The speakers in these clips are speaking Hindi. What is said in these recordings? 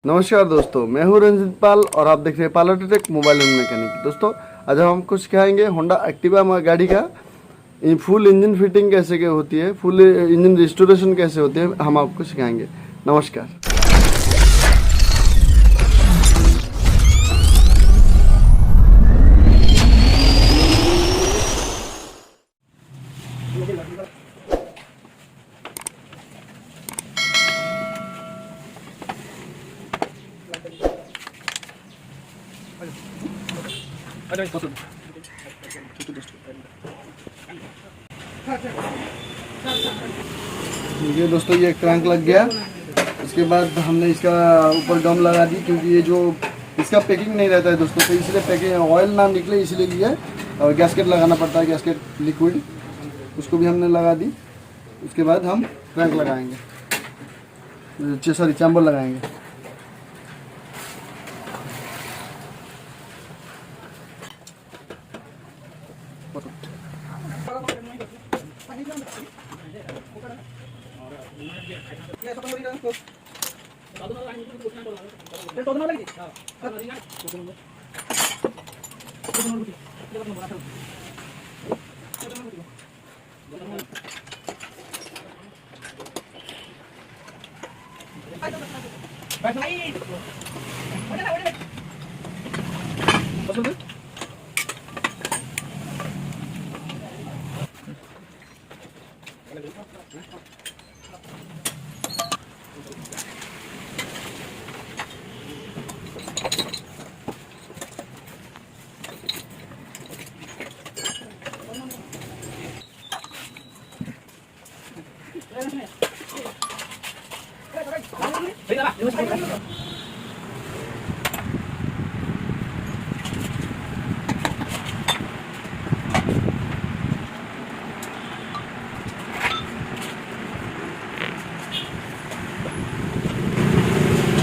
नमस्कार दोस्तों, मैं हूं रंजीत पाल और आप देख रहे हैं पाल टेक मोबाइल एंड मैकेनिक। दोस्तों आज हम आपको सिखाएंगे होंडा एक्टिवा गाड़ी का फुल इंजन फिटिंग कैसे क्या होती है, फुल इंजन रिस्टोरेशन कैसे होती है, हम आपको सिखाएंगे। नमस्कार। ये दोस्तों ये क्रैंक लग गया। इसके बाद हमने इसका ऊपर गम लगा दी, क्योंकि ये जो इसका पैकिंग नहीं रहता है दोस्तों, तो इसलिए पैकिंग ऑयल ना निकले इसलिए लिए। और गैसकेट लगाना पड़ता है, गैसकेट लिक्विड, उसको भी हमने लगा दी। उसके बाद हम क्रैंक लगाएंगे, सॉरी चैम्बर लगाएंगे।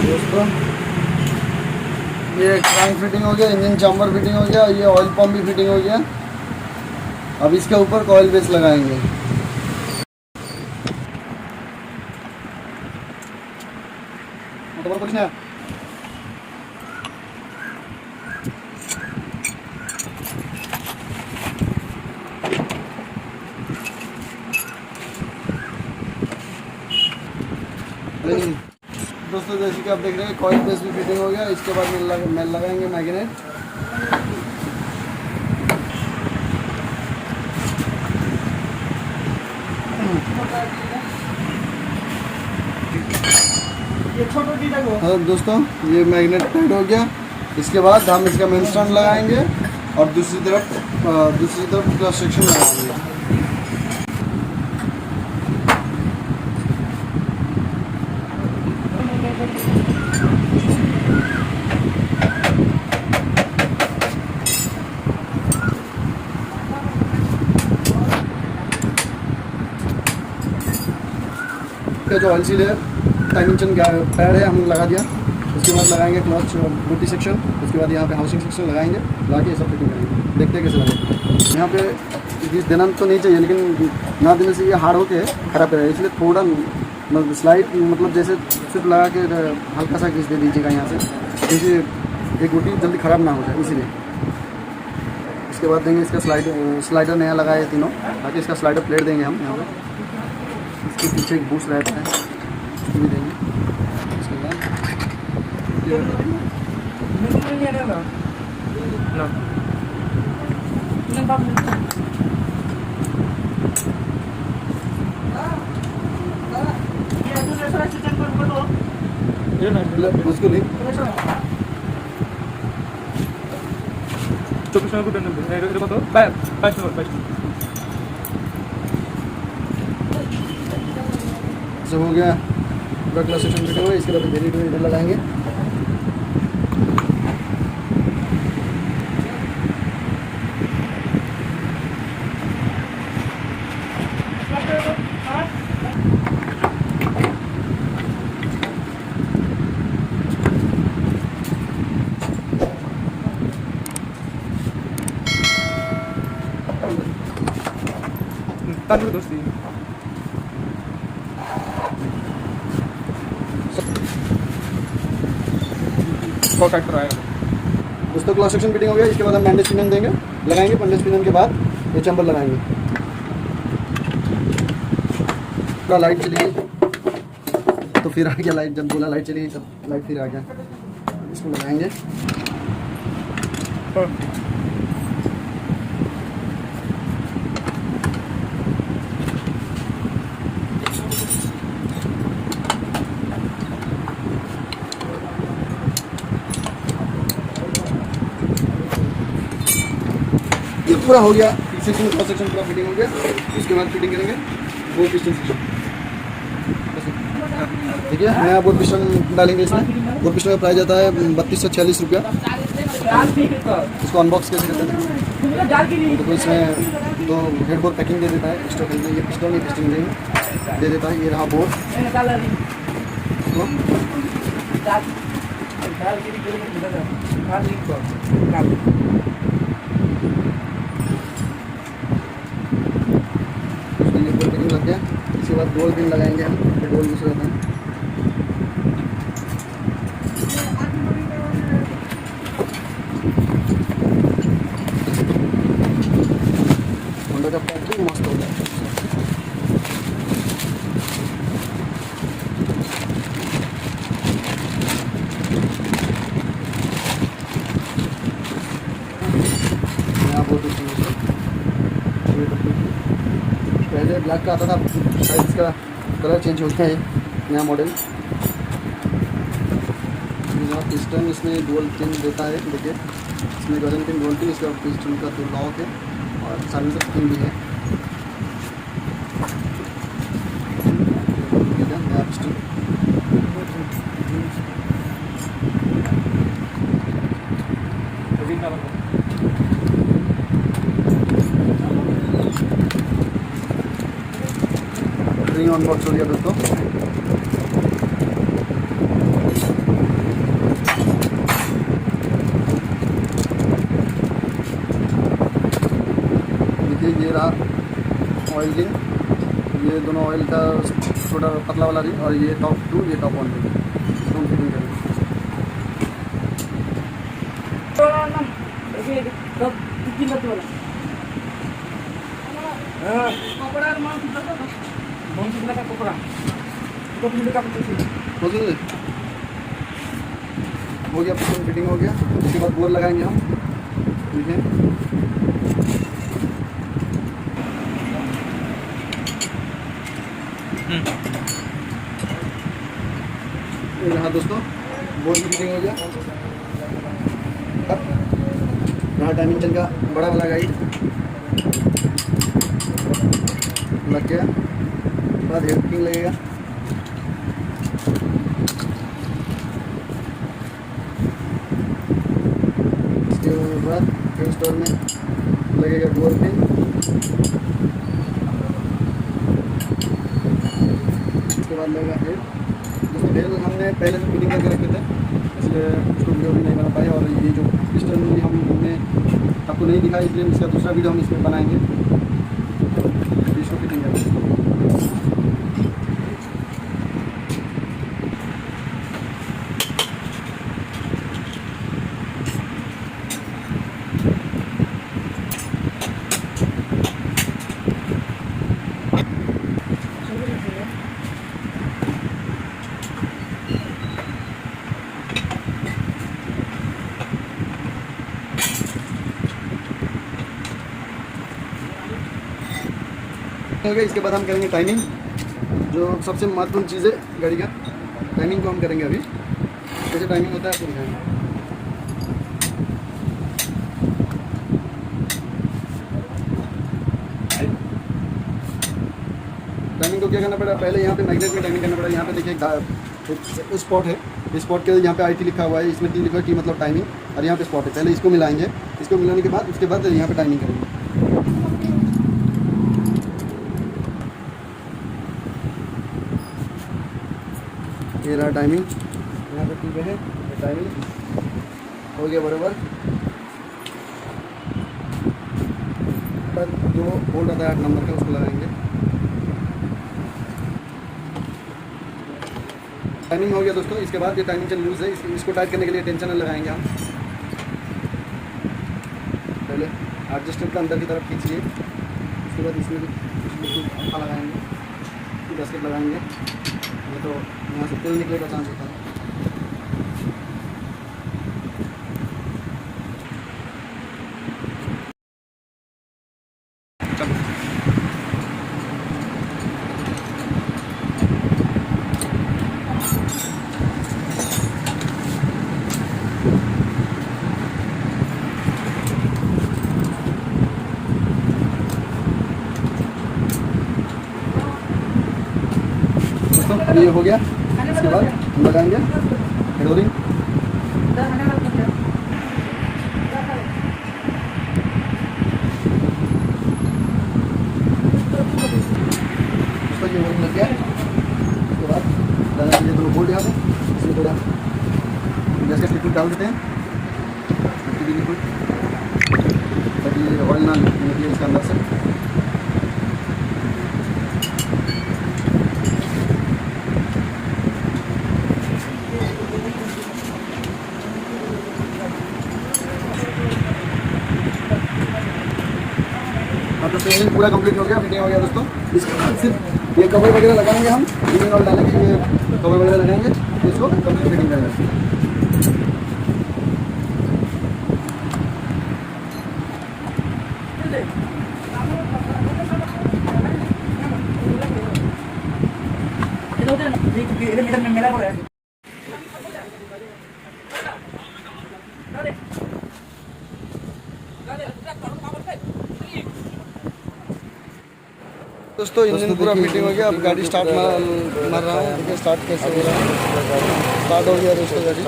दोस्तों ये क्रैंक फिटिंग हो गया, इंजन चैम्बर फिटिंग हो गया, ये ऑयल पंप भी फिटिंग हो गया। अब इसके ऊपर कॉइल बेस लगाएंगे। कुछ नहीं दोस्तों, जैसे कि आप देख रहे हैं कॉइल बेस भी फिटिंग हो गया। इसके बाद में लगाएंगे मैग्नेट। हाँ दोस्तों, ये मैग्नेट टाइट हो गया। इसके बाद हम इसका मेन स्टैंड लगाएंगे और दूसरी तरफ क्लच सेक्शन लगाएंगे। जो ऑयल सील है, टाइम इंजन पैड है, हमने लगा दिया। उसके बाद लगाएंगे क्लच बूटी सेक्शन। उसके बाद यहाँ पे हाउसिंग सेक्शन लगाएंगे, लगा के सब फिटिंग करेंगे। देखते हैं कैसे लगेगा। यहाँ पे घिस देना तो नहीं चाहिए, लेकिन ना देने से ये हार्ड होके खराब रहेगा, इसलिए थोड़ा स्लाइड मतलब जैसे सिर्फ लगा के हल्का सा घिस दे दीजिएगा यहाँ से, जैसे एक बूटी जल्दी ख़राब ना हो जाए इसलिए। इसके बाद देंगे इसका स्लाइडर नया लगाया है तीनों, ताकि इसका स्लाइडर प्लेट देंगे हम यहाँ पर। इसके पीछे एक बूस्ट रहता है, उसको भी देंगे। इसके बाद उसको नहीं सब हो गया। पूरा क्लच सेक्शन फिटिंग हो गया। इसके बाद वेरी इधर लगाएंगे। Taruh dosti. परफेक्ट रहेगा। दोस्तों क्रॉस सेक्शन फिटिंग हो गया। इसके बाद हम बैंडेज पिनियन देंगे, लगाएंगे। बैंडेज पिनियन के बाद ये चंबल लगाएंगे। पूरा लाइट चली गई तो फिर आ गया लाइट, जब बोला लाइट चली गई तब लाइट फिर आ गया। इसको लगाएंगे। ये पूरा हो गया सेक्शन, क्रॉस सेक्शन पूरा फिटिंग हो गया। उसके बाद फिटिंग करेंगे बोर्ड पिस्टन सेक्शन। देखिए नया बोर्ड पिस्टन डालेंगे इसमें। बोर्ड पिस्टन का प्राइस आता है 32 से 46 रुपया। इसको अनबॉक्स कैसे करते हैं तो इसमें तो हेड बोर्ड पैकिंग दे देता है। स्टॉक ये पिस्टन, ये पिस्टन दे देता है। ये रहा बोर्ड। लग गया। इसके बाद डोल पिन लगाएंगे हम। डोल दूसरा रहता है। होंडा का पैकिंग मस्त हो गया। पहले ब्लैक का आता था, शायद इसका कलर चेंज हो गया है, नया मॉडल। पिस्टन इसमें डुअल पिन देता है। देखिए इसमें गर्म पिन, डुअल पिन, इसका पिस्टन का तो लॉक है और साइलेंसर पिन भी है। नया पिस्टन रिंग अनबॉक्स हो गया दोस्तों। देखिए ये रहा ऑयल रिंग। ये दोनों ऑयल का छोटा पतला वाला रिंग और ये टॉप 2, ये टॉप 1 रिंग। इसको हम फिटिंग करेंगे। हो गया फिटिंग हो गया। उसके बाद बोर लगाएंगे हम। ठीक है यहाँ दोस्तों बोर की फिटिंग हो गया। अब यहाँ डायमेंशन का बड़ा वाला गाइड लग गया। बाद हेड फिटिंग लगेगा। इसके बाद हेड स्टोर में लगेगा डोर पिन। इसके बाद लगेगा हेड। जिसमें हेड हमने पहले से फिटिंग करके रखे थे, इसलिए उसको वीडियो भी नहीं बना पाए। और ये जो पिस्टन हमने आपको नहीं दिखाया, इसलिए इसका दूसरा वीडियो हम इसमें बनाएंगे। इसको फिटिंग करेंगे। हो गया। इसके बाद हम करेंगे टाइमिंग, जो सबसे महत्वपूर्ण चीज़ है गाड़ी का। टाइमिंग को हम करेंगे अभी। कैसे टाइमिंग होता है आपको दिखाएंगे। टाइमिंग को क्या करना पड़ा, पहले यहाँ पे मैग्नेट में टाइमिंग करना पड़ा। यहाँ पे देखिए एक स्पॉट है। इस स्पॉट के यहाँ पे IT लिखा हुआ है, इसमें T लिखा है, T मतलब टाइमिंग, और यहाँ पे स्पॉट है। पहले इसको मिलाएंगे। इसको मिलाने के बाद उसके बाद यहाँ पे टाइमिंग करेंगे। ये रहा टाइमिंग। यहाँ पे T पे है टाइमिंग हो गया बराबर। पर जो बोल्ट आता है 8 नंबर का, उसको लगाएंगे। टाइमिंग हो गया दोस्तों। इसके बाद ये टाइमिंग चेन लूज़ है, इसको टाइट करने के लिए टेंशन लगाएंगे हम। पहले एडजस्टमेंट का अंदर की तरफ खींचिए, उसके बाद इसमें बिल्कुल अच्छा लगाएंगे, गैसकेट लगाएंगे, नहीं तो यहाँ से तेल निकले का चांस होता है। ये हो गया। इसके बाद हम लगाएंगे हेडोरिंग। तो ये होने लग गया। उसके बाद लगाएंगे ये दोनों बोल्ट यहाँ पे, इसमें थोड़ा गैस का लिक्विड डाल देते हैं, लिक्विड ताकि ये ऑयल ना निकले इसके अंदर से। तो ट्रेनिंग पूरा कंप्लीट हो गया, फिटिंग हो गया दोस्तों। इसके बाद सिर्फ ये कवर वगैरह लगाएंगे हम, इंजन ऑयल डालेंगे, ये कवर वगैरह लगाएंगे, इसको कंप्लीट फिटिंग करेंगे। दोस्तों इंजन पूरा फिटिंग हो गया। अब गाड़ी स्टार्ट मार रहा हूँ, देखिए स्टार्ट कैसे हो रहा है। स्टार्ट हो गया दोस्तों गाड़ी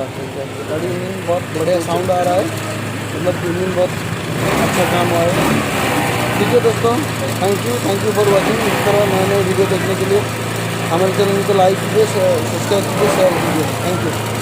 इंजन बहुत बढ़िया साउंड आ रहा है, मतलब इंजन बहुत अच्छा काम हुआ है। ठीक है दोस्तों, थैंक यू फॉर वॉचिंग। इस तरह नए नए वीडियो देखने के लिए हमारे चैनल को लाइक कीजिए, सब्सक्राइब कीजिए, शेयर कीजिए। Thank you.